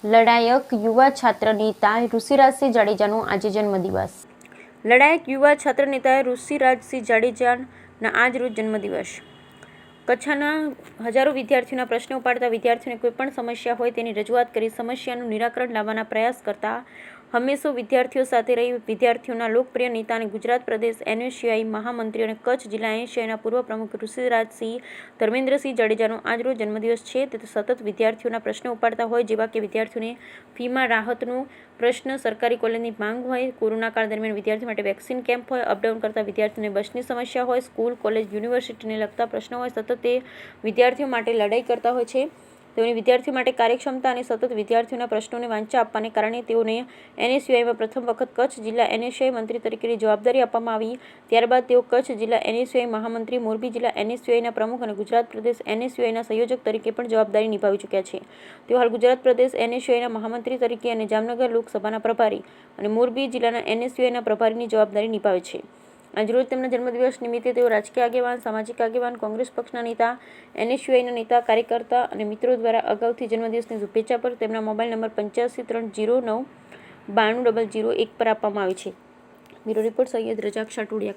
લડાયક યુવા છાત્ર નેતા ઋષિરાજસિંહ જાડેજાનો આજે જન્મદિવસ. લડાયક યુવા છાત્ર નેતા ઋષિરાજસિંહ જાડેજાના આજ રોજ જન્મદિવસ. કચ્છના હજારો વિદ્યાર્થીઓના પ્રશ્નો ઉપાડતા વિદ્યાર્થીઓને કોઈપણ સમસ્યા હોય તેની રજૂઆત કરી સમસ્યાનું નિરાકરણ લાવવાના પ્રયાસ કરતા હંમેશા વિદ્યાર્થીઓ સાથે રહી વિદ્યાર્થીઓના લોકપ્રિય નેતા અને ગુજરાત પ્રદેશ એનએસયુઆઈ મહામંત્રી અને કચ્છ જિલ્લા એનએસયુઆઈના પૂર્વ પ્રમુખ ઋષિરાજસિંહ ધર્મેન્દ્રસિંહ જાડેજાનો આજરોજ જન્મદિવસ છે. તે સતત વિદ્યાર્થીઓના પ્રશ્નો ઉપાડતા હોય, જેવા કે વિદ્યાર્થીઓને ફીમાં રાહતનો પ્રશ્ન, સરકારી કોલેજની માંગ હોય, કોરોના કાળ દરમિયાન વિદ્યાર્થીઓ માટે વેક્સિન કેમ્પ હોય, અપડાઉન કરતા વિદ્યાર્થીઓને બસની સમસ્યા હોય, સ્કૂલ, કોલેજ, યુનિવર્સિટીને લગતા પ્રશ્નો હોય. સતત તે વિદ્યાર્થીઓ માટે લડાઈ કરતા હોય છે. તેઓની વિદ્યાર્થીઓ માટે કાર્યક્ષમતા અને સતત વિદ્યાર્થીઓના પ્રશ્નોને વાંચા આપવાને કારણે તેઓને એનએસયુઆઈમાં પ્રથમ વખત કચ્છ જિલ્લા એનએસયુઆઈ મંત્રી તરીકેની જવાબદારી આપવામાં આવી. ત્યારબાદ તેઓ કચ્છ જિલ્લા એનએસયુઆઈ મહામંત્રી, મોરબી જિલ્લા એનએસયુઆઈના પ્રમુખ અને ગુજરાત પ્રદેશ એનએસયુઆઈના સંયોજક તરીકે પણ જવાબદારી નિભાવી ચૂક્યા છે. તેઓ હાલ ગુજરાત પ્રદેશ એનએસયુઆઈના મહામંત્રી તરીકે અને જામનગર લોકસભાના પ્રભારી અને મોરબી જિલ્લાના એનએસયુઆઈના પ્રભારીની જવાબદારી નિભાવે છે. આજરોજ તેમના જન્મદિવસ નિમિત્તે તેઓ રાજકીય આગેવાન, સામાજિક આગેવાન, કોંગ્રેસ પક્ષના નેતા, એનએસયુઆઈના નેતા, કાર્યકર્તા અને મિત્રો દ્વારા અગાઉથી જન્મદિવસની શુભેચ્છા પર તેમના મોબાઈલ નંબર 8530920001 પર આપવામાં આવી છે. Bureau report Saiyad Razak Shah Todiya.